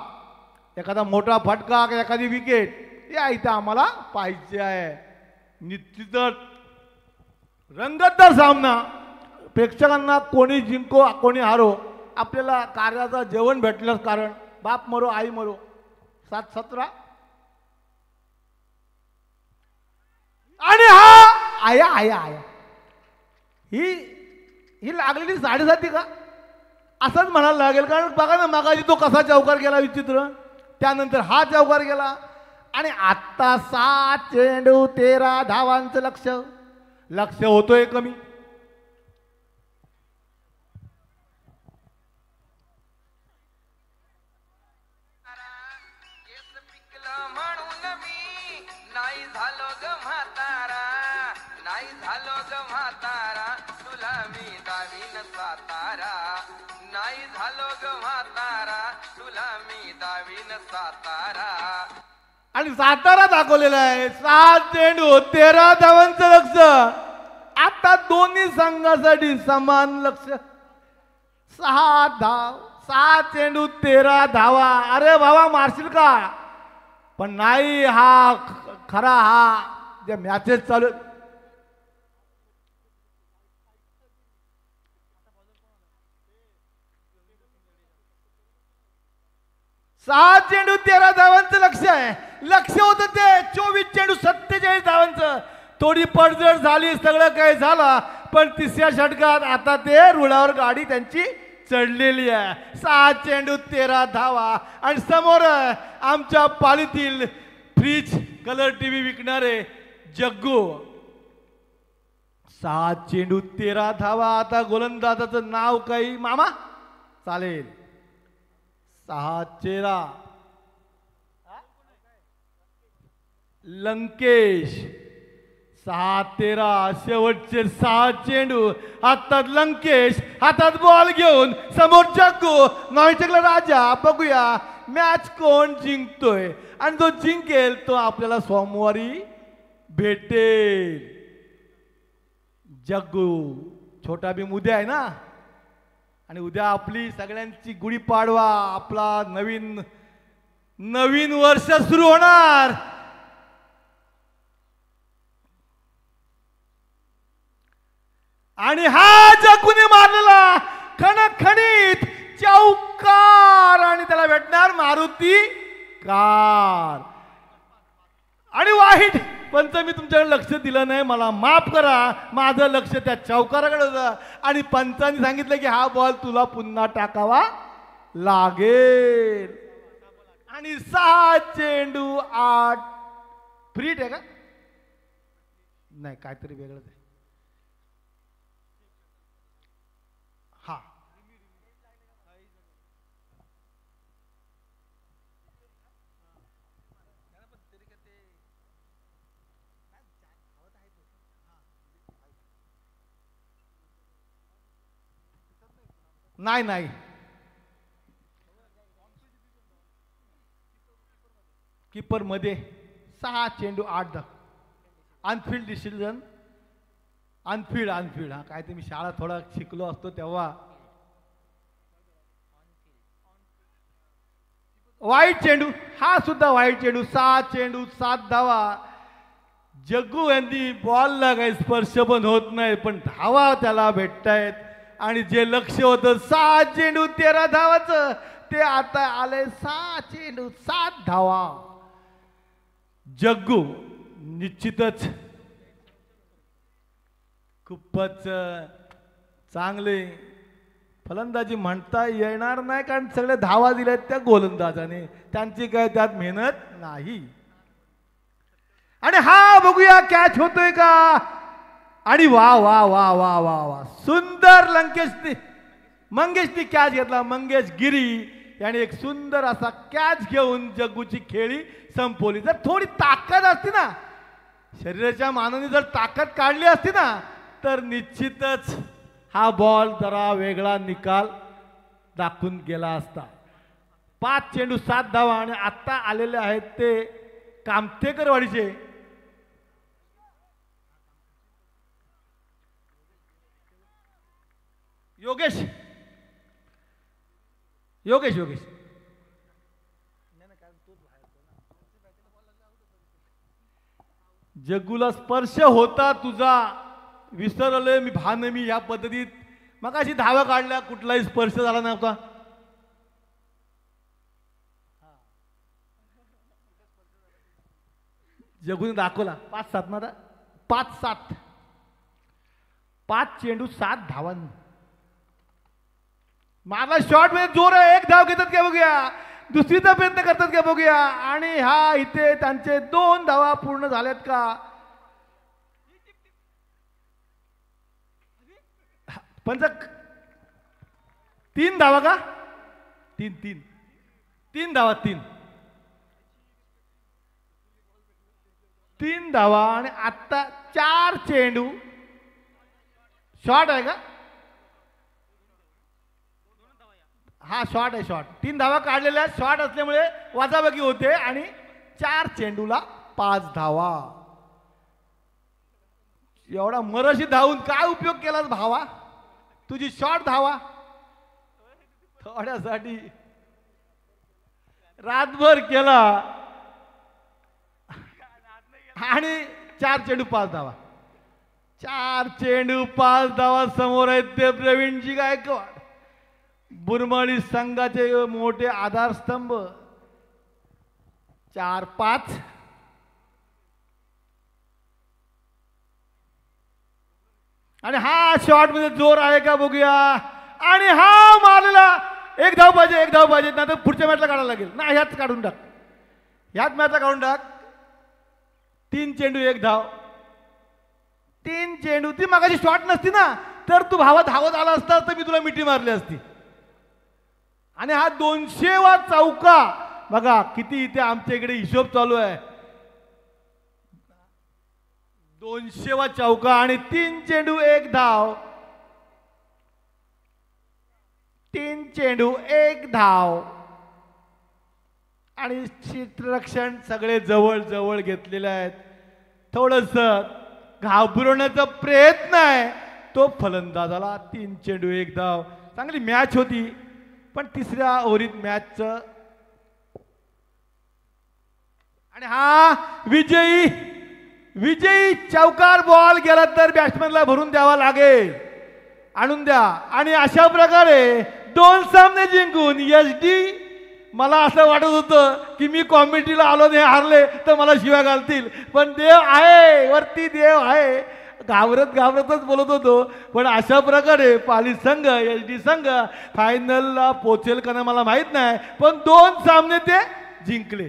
एखादा मोठा फटका, एखादी विकेट या इथं आम्हाला पाहिजे आहे. निश्चितच रंगतदार सामना. प्रेक्षकांना कोणी जिंको कोणी हारो, आपल्याला कार्याचं जेवण भेटलं. कारण बाप मरो आई मरो. 7-17. आणि हा आया आया आया ही लागलेली 7.5 का असंच म्हणायला लागेल. कारण बघा ना मगाशी तो कसा चौकार गेला विचित्र, त्यानंतर हा चौकार गेला. आणि आता 7 चेंडू 13 धावांचं लक्ष होतोय कमी. आणि सातारा दाखवलेला आहे. 7 चेंडू 13 धावांचं लक्ष. आता दोन्ही संघासाठी समान लक्ष. 6 चेंडू 13 धावा. अरे बाबा मारशील का, पण नाही. हा खरा हा जे मॅचेस चालू 6 चेंडू 13 धावांचं लक्ष आहे. लक्ष होतं ते 24 चेंडू 47 धावांचं. थोडी पडझड झाली, सगळं काही झालं, पण तिसऱ्या षटकात आता ते रुळावर गाडी त्यांची चढलेली आहे. 6 चेंडू 13 धावा. आणि समोर आमच्या पालीतील फ्रीज कलर टीव्ही विकणारे जग्गू. 6 चेंडू 13 धावा. आता गोलंदाजाचं नाव काही मामा चालेल. 6 चेहरा लंकेश. 6-13 शेवटचे 6 चेंडू. हातात लंकेश, हातात बॉल घेऊन समोर जग्गू, नॉईचकला राजा. बघूया मॅच कोण जिंकतोय. आणि जो जिंकेल तो आपल्याला सोमवारी भेटेल. जग्गू छोटा भीम उद्या आहे ना. आणि उद्या आपली सगळ्यांची गुढीपाडवा, आपला नवीन वर्ष सुरू होणार. आणि हा जग्गूने मारलेला खणखणीत चौकार. आणि त्याला भेटणार मारुती कार. आणि वाईट पंचमी तुमच्याकडे लक्ष दिलं नाही, मला माफ करा. माझं लक्ष त्या चौकाराकडे होतं. आणि पंचांनी सांगितलं की हा बॉल तुला पुन्हा टाकावा लागेल. आणि 6 चेंडू 8 फ्रीट आहे का नाही, काहीतरी वेगळंच आहे. हा नाही कीपर मध्ये 6 चेंडू 8 धावा. Anfield decision. अनफिल्ड हा काय ते मी शाळा थोडा शिकलो असतो तेव्हा. वाईट चेंडू, हा सुद्धा वाईट चेंडू. 6 चेंडू 7 धावा. जग्गू यांनी बॉलला काही स्पर्श पण होत नाही, पण धावा त्याला भेटतायत. आणि जे लक्ष होतं 6 चेंडू 13 धावाचं ते आता आले 6 चेंडू 7 धावा. जग्गू निश्चितच खूपच चांगले फलंदाजी म्हणता येणार नाही, कारण सगळे धावा दिल्यात त्या गोलंदाजाने, त्यांची काय त्यात मेहनत नाही. आणि हा बघूया कॅच होतोय का. आणि वा वा वा वा वा वा सुंदर मंगेशनी कॅच घेतला. मंगेश गिरी याने एक सुंदर असा कॅच घेऊन जग्गूची खेळी संपवली. जर थोडी ताकद असती ना, शरीराच्या मानाने जर ताकद काढली असती ना, तर निश्चितच हा बॉल जरा वेगळा निकाल दाखवून गेला असता. 5 चेंडू 7 धावा. आणि आता आलेले आहेत ते कामतेकरवाडीचे योगेश. योगेश योगेश जग्गूला स्पर्श होता तुझा, विसरले मी भान मी या पद्धतीत मग अशी धावा काढल्या, कुठलाही स्पर्श झाला नव्हता. जग्गूने दाखवला 5-7 ना, 5-7 5 चेंडू 7 धावा. माझा शॉट मध्ये जोर आहे. एक धाव घेतात का बघूया, दुसरीचा प्रयत्न करतात का बघूया. आणि हा इथे त्यांचे 2 धावा पूर्ण झाल्यात का. पंच 3 धावा का, 3 धावा 3 धावा. आणि आता 4 चेंडू शॉट आहे का. हा शॉट आहे, शॉट. 3 धावा काढलेल्या शॉट असल्यामुळे वाजाबाकी होते. आणि 4 चेंडूला 5 धावा. एवढा मरशी धावून काय उपयोग केलास भावा, तुझी शॉट धावा थोड्यासाठी रातभर केला. आणि 4 चेंडू 5 धावा. 4 चेंडू 5 धावा समोर आहेत ते प्रवीणजी गायकवाड, बुरमाळी संघाचे मोठे आधारस्तंभ. 4-5. आणि हा शॉट मध्ये जोर आहे का बघूया. आणि हा मारलेला. 1 धाव पाहिजे, 1 धाव पाहिजे, नाही तर पुढच्या मॅचला काढायला लागेल ना. ह्याच काढून टाक, ह्याच मॅचला काढून टाक. 3 चेंडू 1 धाव. 3 चेंडू. ती मागाची शॉट नसती ना, तर तू भावा धावत आला असता तर मी तुला मिठी मारली असती. आणि हा 200वा चौका बघा किती इथे आमच्या इकडे हिशोब चालू आहे. 200वा चौका. आणि 3 चेंडू 1 धाव. 3 चेंडू 1 धाव. आणि क्षेत्ररक्षण सगळे जवळ जवळ घेतलेले आहेत. थोडस घाबरवण्याचा प्रयत्न आहे तो फलंदाजाला. 3 चेंडू 1 धाव. चांगली मॅच होती, पण 3ऱ्या ओव्हरीत मॅचचं. आणि हा विजयी चौकार बॉल गेला तर बॅट्समॅनला भरून द्यावा लागेल. आणून द्या. आणि अशा प्रकारे 2 सामने जिंकून SD. मला असं वाटत होतं की मी कॉमेंट्रीला आलो नाही, हारले तर मला शिव्या घालतील, पण देव आहे वरती, देव आहे. घाबरतच बोलत होतो. पण अशा प्रकारे पाली संघ SD संघ फायनलला पोचेल का नाही मला माहित नाही, पण 2 सामने ते जिंकले.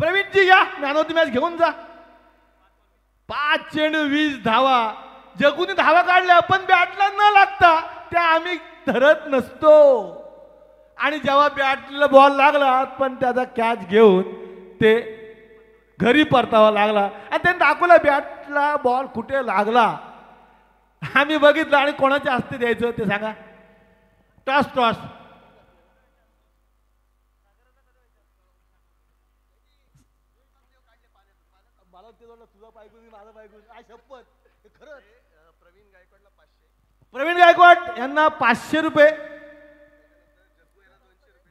प्रवीणजी या मॅन ऑफ द मॅच घेऊन जा. 5 चेंडू 20 धावा. जग्गूने धावा काढल्या, पण बॅटला न लागता त्या आम्ही धरत नसतो. आणि जेव्हा बॅटला बॉल लागला पण त्याचा कॅच घेऊन ते घरी परतावा लागला. आणि त्यांनी दाखवलं बॅटला बॉल कुठे लागला. आम्ही बघितलं. आणि कोणाच्या हस्ते द्यायचं ते सांगा. टॉस. तुझा पायगुण माझा पायगुण काय शपथ. खरंच प्रवीण गायकवाड यांना 500 रुपये.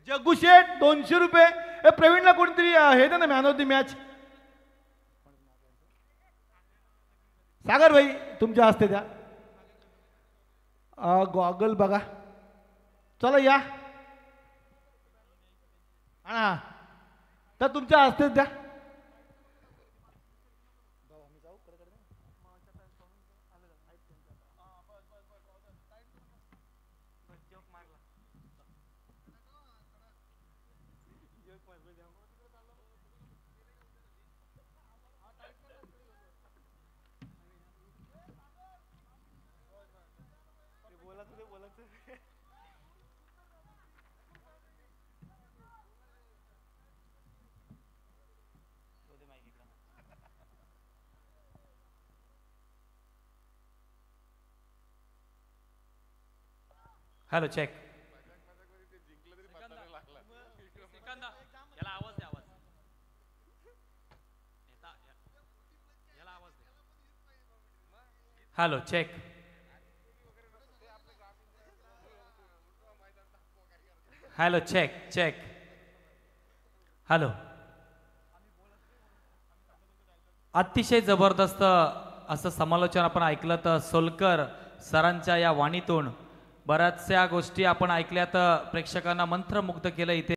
जग्गू शेठ 200 रुपये. प्रवीणला कोणतरी हे ना मॅन ऑफ द मॅच. सागर भाई तुमच्या हस्ते द्या. गॉगल बघा. चला या. हा तर तुमच्या हस्तेच द्या. Hello check. Hello check. Hello check check. Hello. अतिशय जबरदस्त असं समालोचन आपण ऐकलं तर सोलकर सरांच्या या वाणीतून बऱ्याचशा गोष्टी आपण ऐकल्या तर प्रेक्षकांना मंत्रमुग्ध केलं इथे.